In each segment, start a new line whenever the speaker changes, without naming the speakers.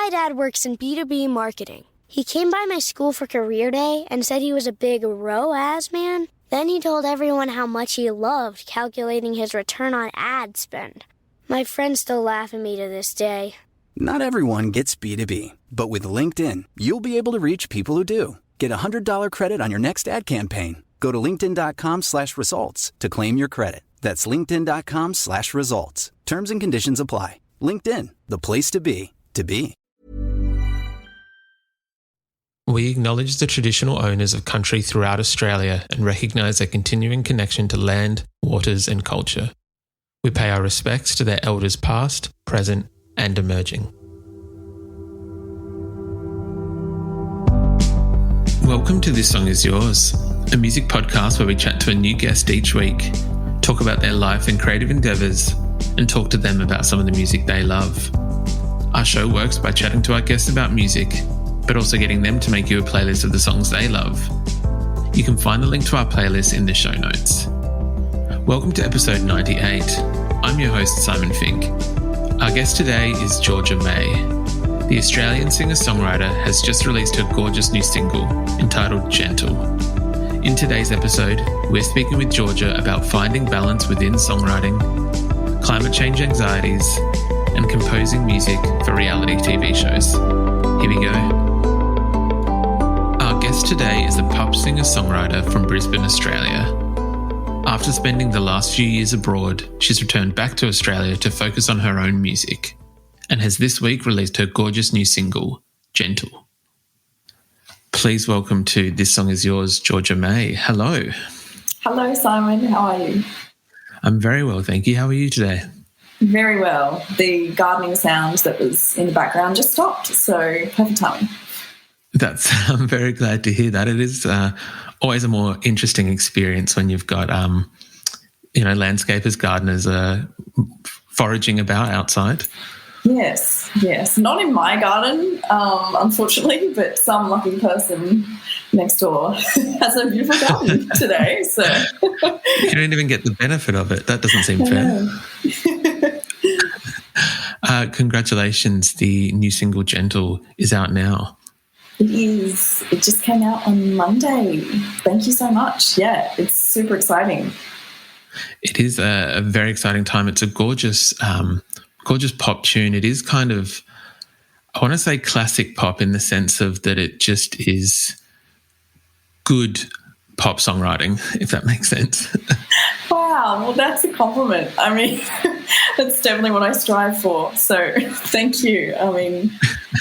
My dad works in B2B marketing. He came by my school for career day and said he was a big ROAS man. Then he told everyone how much he loved calculating his return on ad spend. My friends still laugh at me to this day.
Not everyone gets B2B, but with LinkedIn, you'll be able to reach people who do. Get a $100 credit on your next ad campaign. Go to linkedin.com/results to claim your credit. That's linkedin.com/results. Terms and conditions apply. LinkedIn, the place to be, to be.
We acknowledge the traditional owners of country throughout Australia and recognise their continuing connection to land, waters and culture. We pay our respects to their elders past, present and emerging. Welcome to This Song Is Yours, a music podcast where we chat to a new guest each week, talk about their life and creative endeavours, and talk to them about some of the music they love. Our show works by chatting to our guests about music, but also getting them to make you a playlist of the songs they love. You can find the link to our playlist in the show notes. Welcome to episode 98. I'm your host, Simon Fink. Our guest today is Georgia Mae. The Australian singer-songwriter has just released her gorgeous new single entitled Gentle. In today's episode, we're speaking with Georgia about finding balance within songwriting, climate change anxieties, and composing music for reality TV shows. Here we go. Our guest today is a pop singer-songwriter from Brisbane, Australia. After spending the last few years abroad, she's returned back to Australia to focus on her own music and has this week released her gorgeous new single, Gentle. Please welcome to This Song Is Yours, Georgia Mae. Hello.
Hello, Simon. How are you?
I'm very well, thank you. How are you today?
Very well. The gardening sound that was in the background just stopped, so perfect timing.
I'm very glad to hear that. It is always a more interesting experience when you've got, landscapers, gardeners foraging about outside.
Yes. Not in my garden, unfortunately, but some lucky person next door has a beautiful garden today. So
you don't even get the benefit of it. That doesn't seem fair. Congratulations. The new single Gentle is out now.
It is. It just came out on Monday. Thank you so much. Yeah, it's super exciting.
It is a very exciting time. It's a gorgeous pop tune. It is kind of, I want to say classic pop in the sense of that it just is good pop songwriting, if that makes sense.
Wow, well, that's a compliment. I mean, that's definitely what I strive for. So thank you. I mean,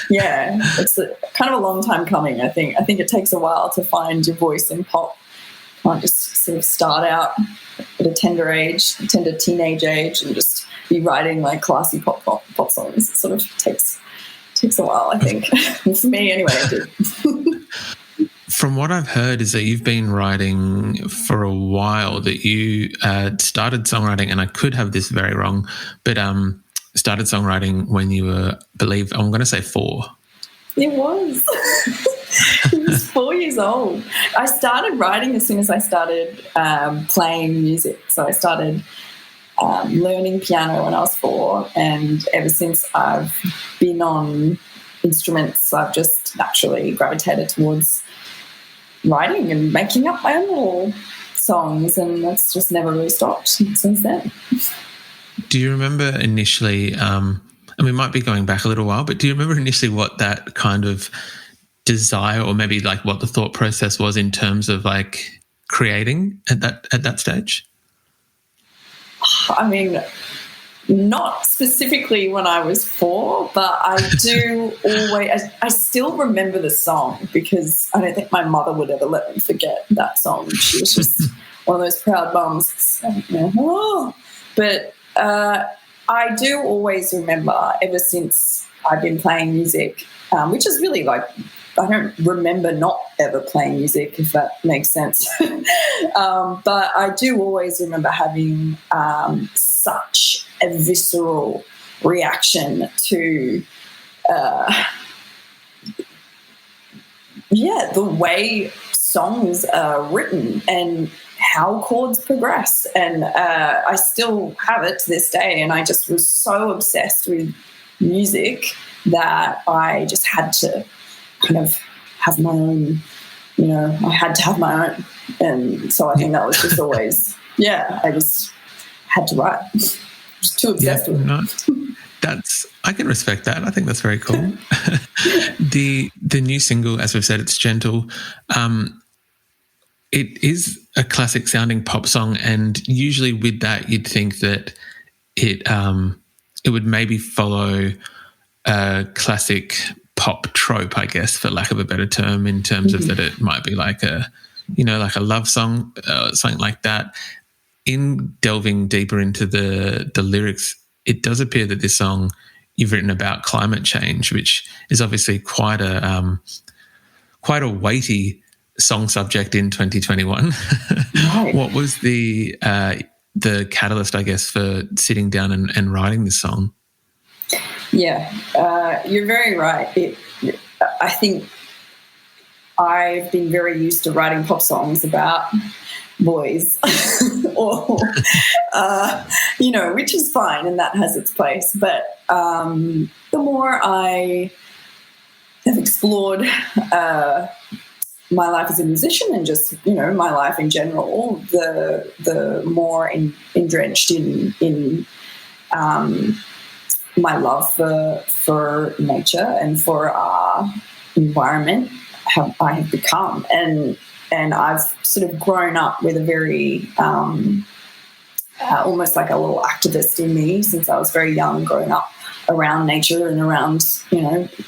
yeah, it's kind of a long time coming, I think. I think it takes a while to find your voice in pop. You can't just sort of start out at a tender teenage age and just be writing like classy pop songs. It sort of takes a while, I think. For me anyway, it did.
From what I've heard is that you've been writing for a while, that you started songwriting, and I could have this very wrong, but started songwriting when you were, I'm going to say 4.
It was. It was 4 years old. I started writing as soon as I started playing music. So I started learning piano when I was 4, and ever since I've been on instruments, I've just naturally gravitated towards writing and making up my own little songs, and that's just never really stopped since then.
Do you remember initially, and we might be going back a little while, but do you remember initially what that kind of desire, or maybe like what the thought process was in terms of like creating at that stage?
I mean, not specifically when I was 4, but I do always, I still remember the song because I don't think my mother would ever let me forget that song. She was just one of those proud mums. But I do always remember, ever since I've been playing music, which is really like, I don't remember not ever playing music, if that makes sense. But I do always remember having such a visceral reaction to, the way songs are written and how chords progress. And I still have it to this day. And I just was so obsessed with music that I just had to kind of have my own, I had to have my own. And so I think that was just always, I just had to write. Just too obsessed with it.
No, I can respect that. I think that's very cool. The new single, as we've said, it's gentle. It is a classic sounding pop song, and usually with that you'd think that it would maybe follow a classic pop trope, I guess, for lack of a better term, in terms of that it might be like a love song, something like that. In delving deeper into the lyrics, it does appear that this song you've written about climate change, which is obviously quite a weighty song subject in 2021.
Right.
What was the catalyst, I guess, for sitting down and writing this song?
Yeah, you're very right. I think I've been very used to writing pop songs about boys, or which is fine, and that has its place. But the more I have explored my life as a musician and just my life in general, the more entrenched in my love for nature and for our environment I have become, and I've sort of grown up with a very almost like a little activist in me since I was very young, growing up around nature and around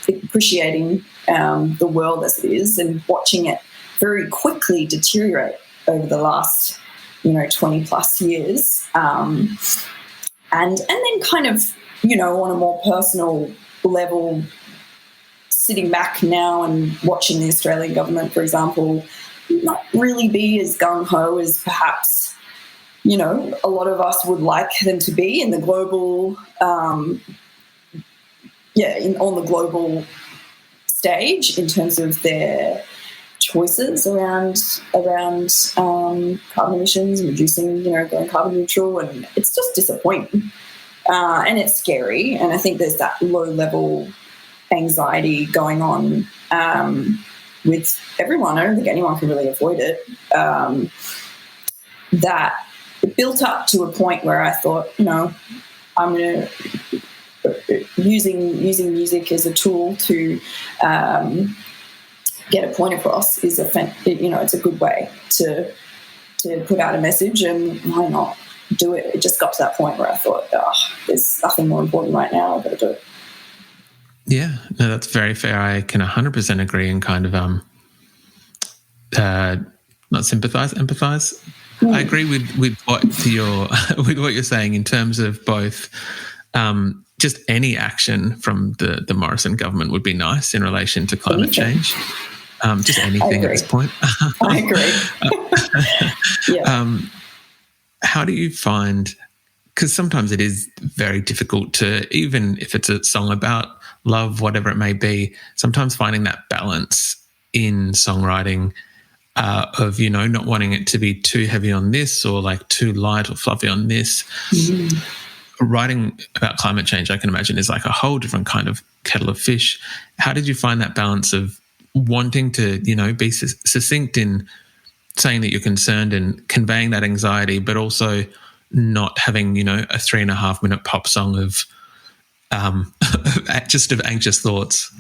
appreciating the world as it is, and watching it very quickly deteriorate over the last 20 plus years, and then kind of on a more personal level, sitting back now and watching the Australian government, for example, not really be as gung-ho as perhaps a lot of us would like them to be in the global on the global stage in terms of their choices around carbon emissions and reducing, going carbon neutral, and it's just disappointing. And it's scary, and I think there's that low-level anxiety going on with everyone. I don't think anyone can really avoid it. That it built up to a point where I thought, I'm going to using music as a tool to get a point across is it's a good way to put out a message, and why not do it? It just got to that point where I thought, there's nothing more important right now, I've got to do it.
Yeah, no, that's very fair. I can 100% agree and kind of not sympathise, empathise. I agree with what you're saying in terms of both just any action from the Morrison government would be nice in relation to climate change. Just anything at this point.
I agree. Yeah.
How do you find, because sometimes it is very difficult to, even if it's a song about love, whatever it may be, sometimes finding that balance in songwriting of, not wanting it to be too heavy on this or like too light or fluffy on this. Mm-hmm. Writing about climate change, I can imagine, is like a whole different kind of kettle of fish. How did you find that balance of wanting to, be succinct in saying that you're concerned and conveying that anxiety, but also not having, a 3.5-minute pop song of just of anxious thoughts?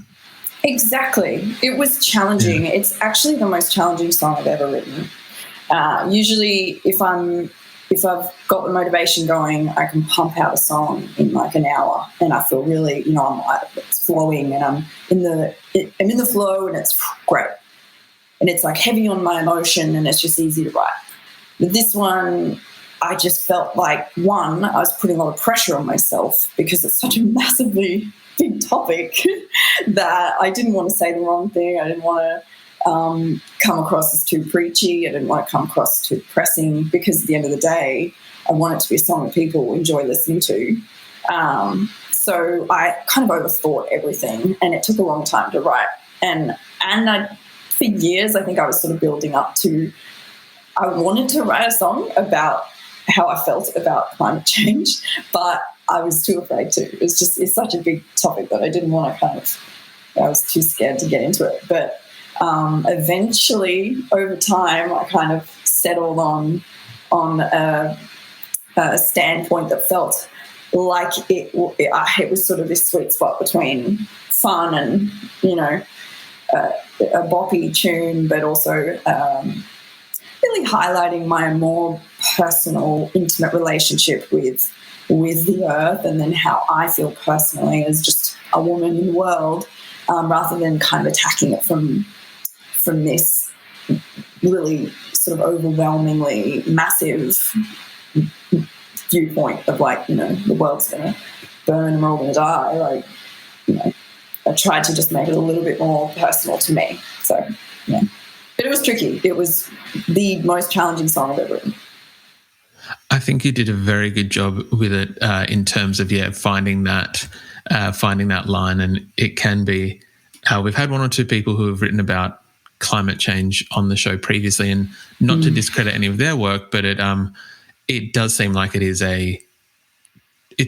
Exactly. It was challenging. Yeah. It's actually the most challenging song I've ever written. Usually if I've got the motivation going, I can pump out a song in like an hour, and I feel really, it's flowing, and I'm in the flow, and it's great. And it's like heavy on my emotion, and it's just easy to write. But this one, I just felt like, one, I was putting a lot of pressure on myself because it's such a massively big topic that I didn't want to say the wrong thing. I didn't want to come across as too preachy. I didn't want to come across too depressing, because at the end of the day, I want it to be a song that people enjoy listening to. So I kind of overthought everything, and it took a long time to write. And for years, I think I was sort of building up to, I wanted to write a song about how I felt about climate change, but I was too afraid to. It's such a big topic that I didn't want to I was too scared to get into it. But eventually, over time, I kind of settled on a standpoint that felt like it was sort of this sweet spot between fun and, a boppy tune, but also really highlighting my more personal, intimate relationship with the earth, and then how I feel personally as just a woman in the world, rather than kind of attacking it from this really sort of overwhelmingly massive viewpoint of the world's going to burn and we're all going to die. I tried to just make it a little bit more personal to me. So, yeah. But it was tricky. It was the most challenging song I've ever written.
I think you did a very good job with it in terms of finding that line, and it can be. We've had one or two people who have written about climate change on the show previously, and not to discredit any of their work, but it does seem like it's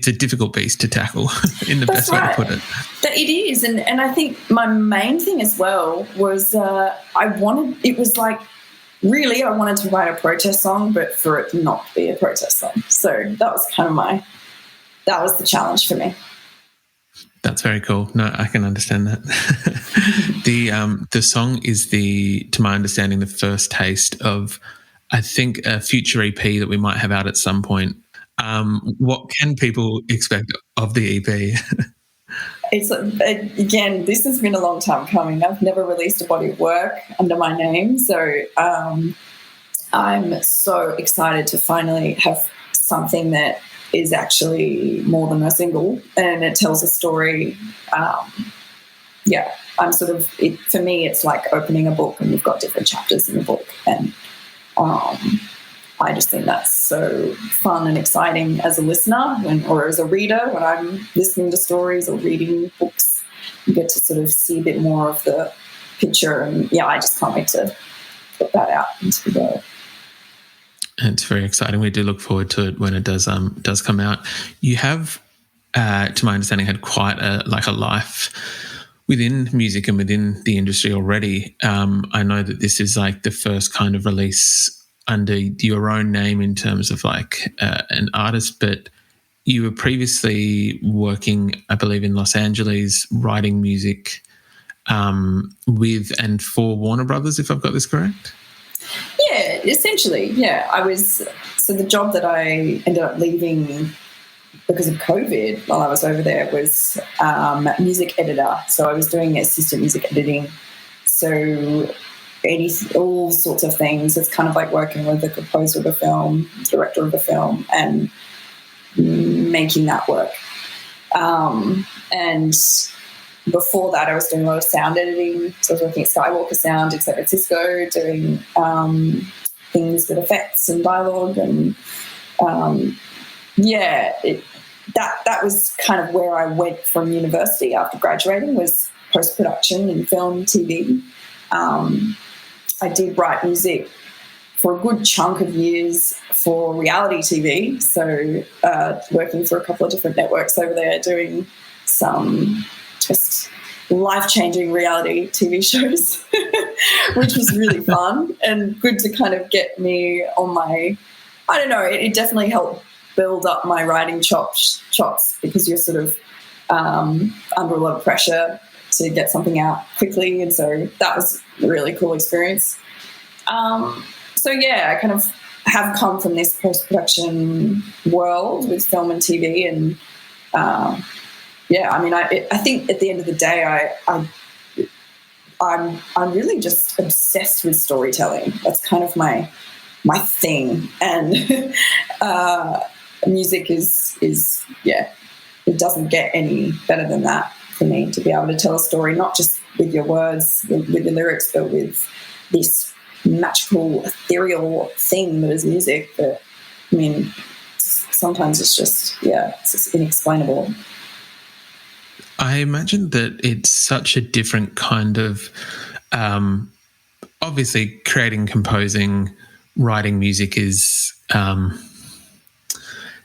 a difficult beast to tackle in the best way to put it.
It is, and I think my main thing as well was I wanted to write a protest song, but for it not to be a protest song. So that was that was the challenge for me.
That's very cool. No, I can understand that. The song is to my understanding, the first taste of, I think, a future EP that we might have out at some point. What can people expect of the EP?
It's again, this has been a long time coming. I've never released a body of work under my name, so I'm so excited to finally have something that is actually more than a single, and it tells a story. I'm for me, it's like opening a book and you've got different chapters in the book, and I just think that's so fun and exciting as a listener or as a reader. When I'm listening to stories or reading books, you get to sort of see a bit more of the picture, and I just can't wait to put that out into the world.
It's very exciting. We do look forward to it when it does come out. You have, to my understanding, had quite a life within music and within the industry already. I know that this is like the first kind of release under your own name in terms of an artist, but you were previously working, I believe, in Los Angeles, writing music with and for Warner Brothers, if I've got this correct?
Yeah, essentially, yeah. So the job that I ended up leaving because of COVID while I was over there was music editor. So I was doing assistant music editing. So all sorts of things. It's kind of like working with the composer of a film, director of a film, and making that work. And before that, I was doing a lot of sound editing. So I was working at Skywalker Sound in San Francisco, doing things with effects and dialogue. And that was kind of where I went from university after graduating, was post-production in film, TV. I did write music for a good chunk of years for reality TV. So working for a couple of different networks over there, doing some just life-changing reality TV shows, which was really fun and good to kind of get me on my, I don't know, it definitely helped build up my writing chops because you're sort of under a lot of pressure to get something out quickly. And so that was a really cool experience. I kind of have come from this post-production world with film and TV, and I think at the end of the day, I'm really just obsessed with storytelling. That's kind of my thing, and music is it doesn't get any better than that for me, to be able to tell a story, not just with your words, with the lyrics, but with this magical, ethereal thing that is music. But I mean, sometimes it's just inexplainable.
I imagine that it's such a different kind of, obviously creating, composing, writing music is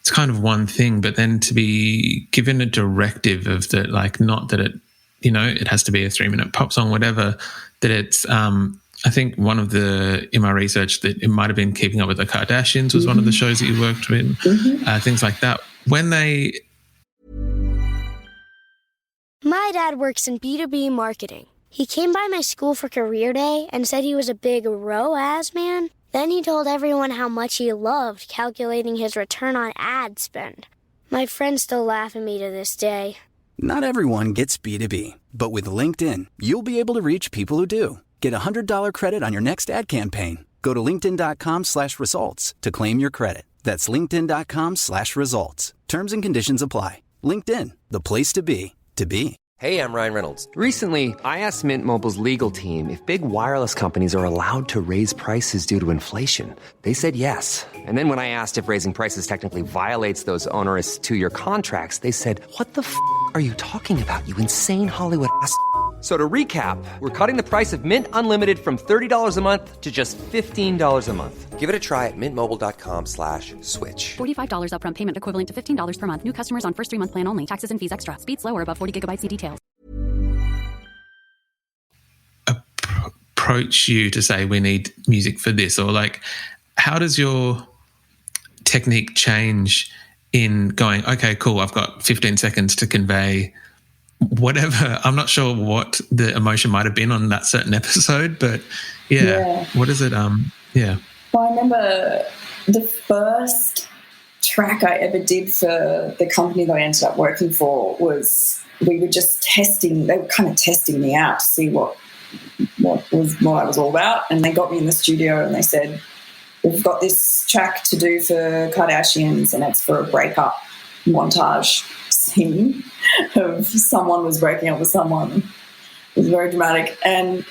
it's kind of one thing, but then to be given a directive of that, like, not that it, it has to be a 3-minute pop song, whatever, that it's, I think in my research that it might have been Keeping Up with the Kardashians was one of the shows that you worked with, things like that.
My dad works in B2B marketing. He came by my school for career day and said he was a big ROAS man. Then he told everyone how much he loved calculating his return on ad spend. My friends still laugh at me to this day.
Not everyone gets B2B, but with LinkedIn, you'll be able to reach people who do. Get a $100 credit on your next ad campaign. Go to linkedin.com/results to claim your credit. That's linkedin.com/results. Terms and conditions apply. LinkedIn, the place to be, to be.
Hey, I'm Ryan Reynolds. Recently, I asked Mint Mobile's legal team if big wireless companies are allowed to raise prices due to inflation. They said yes. And then when I asked if raising prices technically violates those onerous 2-year contracts, they said, "What the f*** are you talking about, you insane Hollywood ass?" So to recap, we're cutting the price of Mint Unlimited from $30 a month to just $15 a month. Give it a try at mintmobile.com/switch.
$45 upfront payment equivalent to $15 per month. New customers on first 3-month plan only. Taxes and fees extra. Speed slower above 40 gigabytes. See details.
Approach you to say we need music for this, or like, how does your technique change in going, okay, cool, I've got 15 seconds to convey whatever? I'm not sure what the emotion might have been on that certain episode, but what is it?
Well, I remember the first track I ever did for the company that I ended up working for was, we were just testing, they were kind of testing me out to see what I was all about. And they got me in the studio and they said, "We've got this track to do for Kardashians, and it's for a breakup montage scene of someone was breaking up with someone." It was very dramatic. And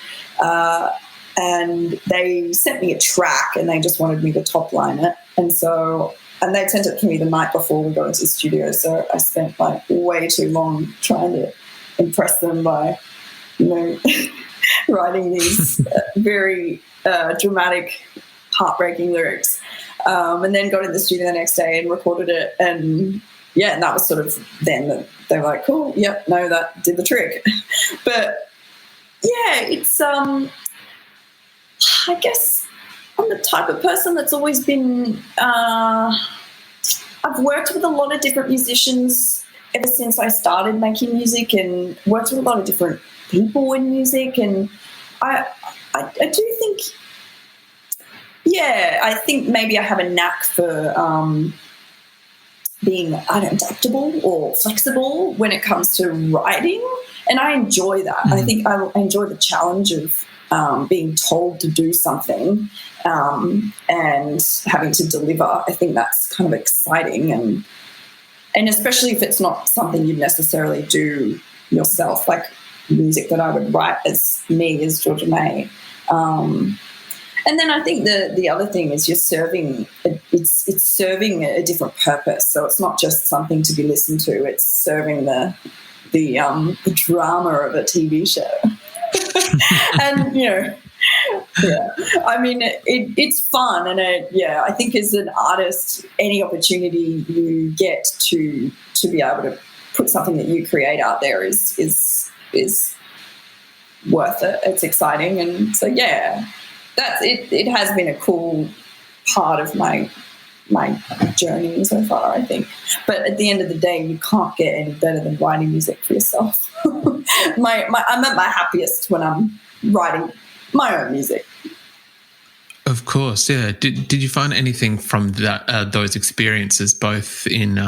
they sent me a track and they just wanted me to top line it. And they sent it to me the night before we got into the studio. So I spent like way too long trying to impress them by, writing these very dramatic, heartbreaking lyrics. And then got in the studio the next day and recorded it. And that was sort of then that they were like, "Cool, yep, no, that did the trick." But it's I guess I'm the type of person that's always been I've worked with a lot of different musicians ever since I started making music, and worked with a lot of different people in music. And I do think, I think maybe I have a knack for being adaptable or flexible when it comes to writing, and I enjoy that. I think I enjoy the challenge of being told to do something and having to deliver. I think that's kind of exciting, and especially if it's not something you'd necessarily do yourself, like music that I would write as Georgia Mae. And then I think the other thing is it's serving a different purpose. So it's not just something to be listened to; it's serving the drama of a TV show. And I mean, it's fun, and I think as an artist, any opportunity you get to be able to put something that you create out there is worth it. It's exciting, and so that's it. It has been a cool part of my journey so far, I think. But at the end of the day, you can't get any better than writing music for yourself. I'm at my happiest when I'm writing my own music.
Of course, yeah. Did you find anything from that those experiences, both in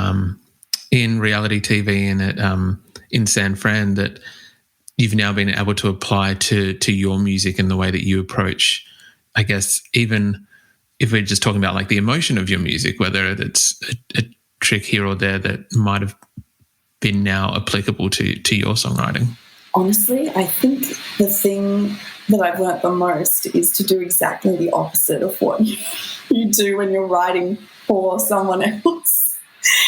reality TV and in San Fran, that you've now been able to apply to your music and the way that you approach, I guess, even if we're just talking about like the emotion of your music, whether it's a trick here or there that might have been now applicable to your songwriting?
Honestly, I think the thing that I've learnt the most is to do exactly the opposite of what you do when you're writing for someone else.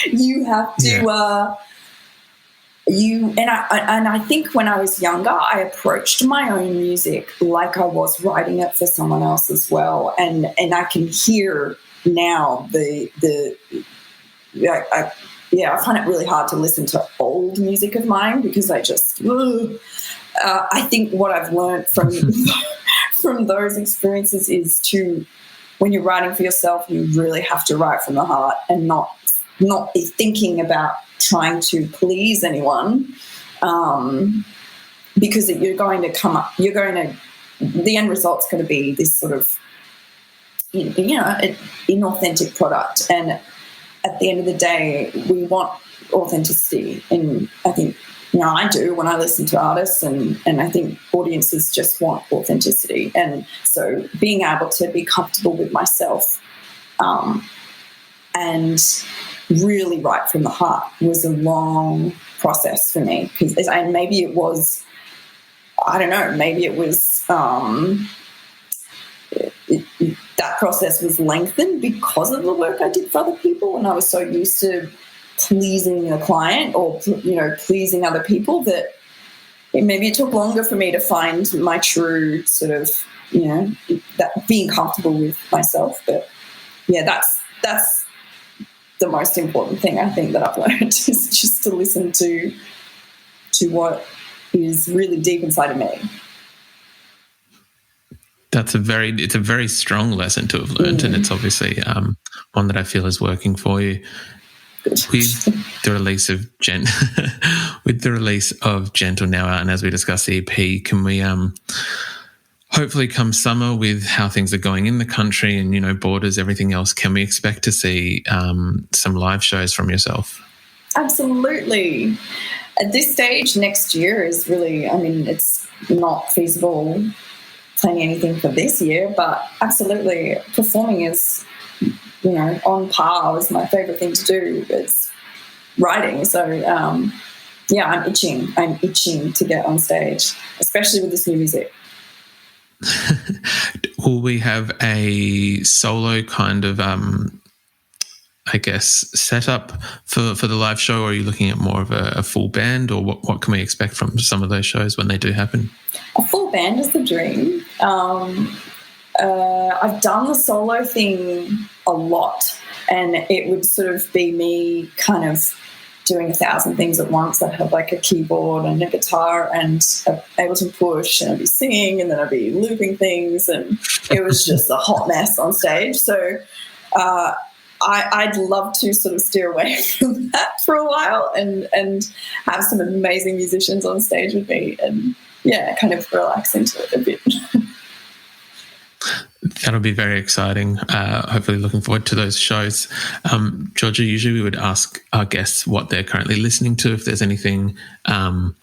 You have to I think when I was younger, I approached my own music like I was writing it for someone else as well, and I can hear now the I find it really hard to listen to old music of mine because I just, I think what I've learned from from those experiences is when you're writing for yourself, you really have to write from the heart and not be thinking about trying to please anyone, because the end result's going to be this sort of, inauthentic product. And at the end of the day, we want authenticity. And I think, I do when I listen to artists, and I think audiences just want authenticity. And so being able to be comfortable with myself and really write from the heart was a long process for me. And maybe it was, I don't know, maybe it was that process was lengthened because of the work I did for other people, and I was so used to pleasing a client or, pleasing other people that maybe it took longer for me to find my true sort of, that being comfortable with myself. But yeah, that's the most important thing I think that I've learned is just to listen to what is really deep inside of me.
It's a very strong lesson to have learned, and it's obviously one that I feel is working for you. With the release of Gentle now out, and as we discussed the EP, can we hopefully come summer with how things are going in the country and borders, everything else, can we expect to see some live shows from yourself?
Absolutely. At this stage, next year is really, it's not feasible planning anything for this year, but absolutely performing is, on par is my favourite thing to do. It's writing. So, I'm itching. I'm itching to get on stage, especially with this new music.
Will we have a solo kind of, setup for the live show, or are you looking at more of a full band, or what can we expect from some of those shows when they do happen?
A full band is the dream. I've done the solo thing a lot, and it would sort of be me kind of doing 1,000 things at once. I'd have like a keyboard and a guitar and Ableton Push, and I'd be singing, and then I'd be looping things, and it was just a hot mess on stage. So I'd love to sort of steer away from that for a while and have some amazing musicians on stage with me and, kind of relax into it a bit.
That'll be very exciting. Hopefully looking forward to those shows. Georgia, usually we would ask our guests what they're currently listening to, if there's anything on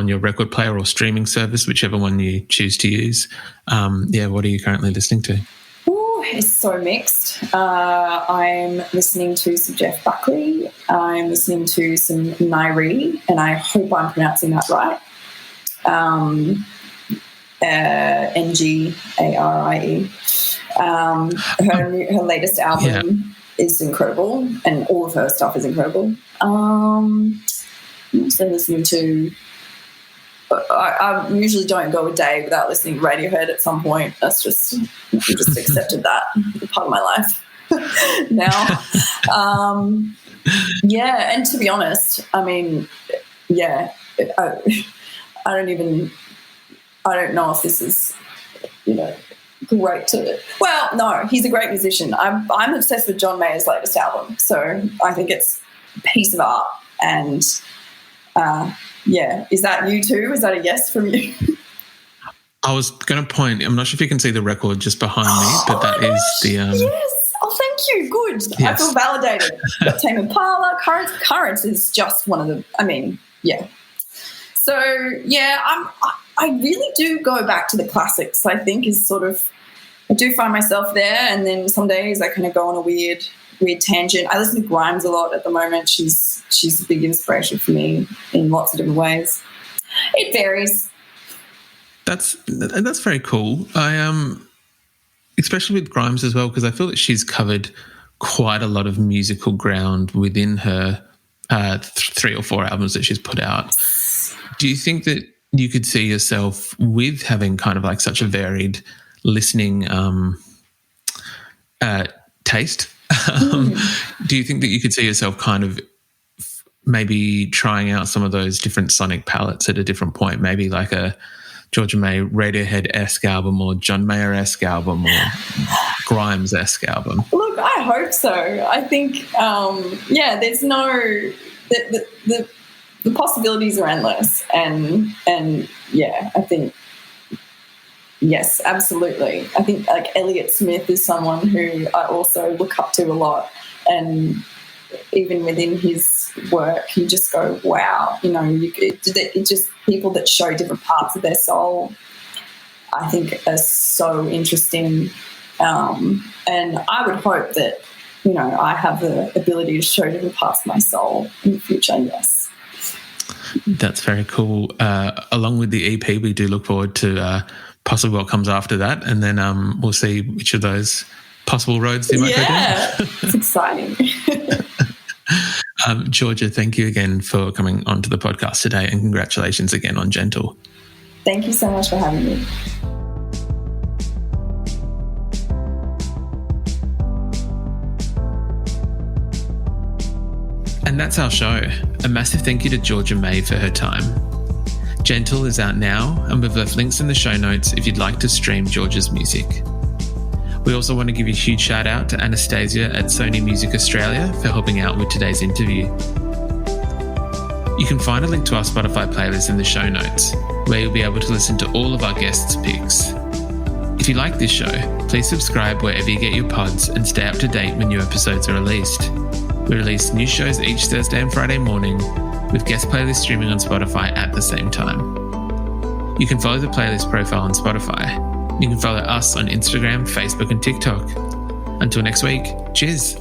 your record player or streaming service, whichever one you choose to use. What are you currently listening to?
It's so mixed. I'm listening to some Jeff Buckley. I'm listening to some Nairi, and I hope I'm pronouncing that right. Ngarie. Her latest album is incredible, and all of her stuff is incredible. I'm also listening to. I usually don't go a day without listening to Radiohead at some point. That's just, I just accepted that. It's part of my life now. And to be honest, I don't know if this is, great to, well, no, he's a great musician. I'm obsessed with Georgia Mae's latest album. So I think it's a piece of art, and is that you too? Is that a yes from you?
I was going to point, I'm not sure if you can see the record just behind me, but that is the...
Yes. Oh, thank you. Good. Yes. I feel validated. Got Tame Impala. Currents is just one of the... So, I really do go back to the classics, I think, is sort of... I do find myself there, and then some days I kind of go on a weird tangent. I listen to Grimes a lot at the moment. She's a big inspiration for me in lots of different ways. It varies.
That's very cool. I especially with Grimes as well, because I feel that she's covered quite a lot of musical ground within her 3 or 4 albums that she's put out. Do you think that you could see yourself with having kind of like such a varied listening taste Do you think that you could see yourself kind of maybe trying out some of those different sonic palettes at a different point, maybe like a Georgia Mae Radiohead-esque album or John Mayer-esque album or Grimes-esque album?
Look, I hope so. I think, there's no... The possibilities are endless. And yeah, I think, yes, absolutely. I think like Elliott Smith is someone who I also look up to a lot, and even within his work, you just go, wow, it's just people that show different parts of their soul, I think are so interesting. And I would hope that, I have the ability to show different parts of my soul in the future, yes.
That's very cool. Along with the EP, we do look forward to possibly what comes after that, and then we'll see which of those possible roads you might go down.
It's exciting.
Georgia, thank you again for coming onto the podcast today, and congratulations again on Gentle.
Thank you so much for having me.
And that's our show. A massive thank you to Georgia Mae for her time. Gentle is out now, and we've left links in the show notes if you'd like to stream Georgia's music. We also want to give a huge shout out to Annastasia at Sony Music Australia for helping out with today's interview. You can find a link to our Spotify playlist in the show notes, where you'll be able to listen to all of our guests' picks. If you like this show, please subscribe wherever you get your pods and stay up to date when new episodes are released. We release new shows each Thursday and Friday morning, with guest playlists streaming on Spotify at the same time. You can follow the playlist profile on Spotify. You can follow us on Instagram, Facebook, and TikTok. Until next week, cheers.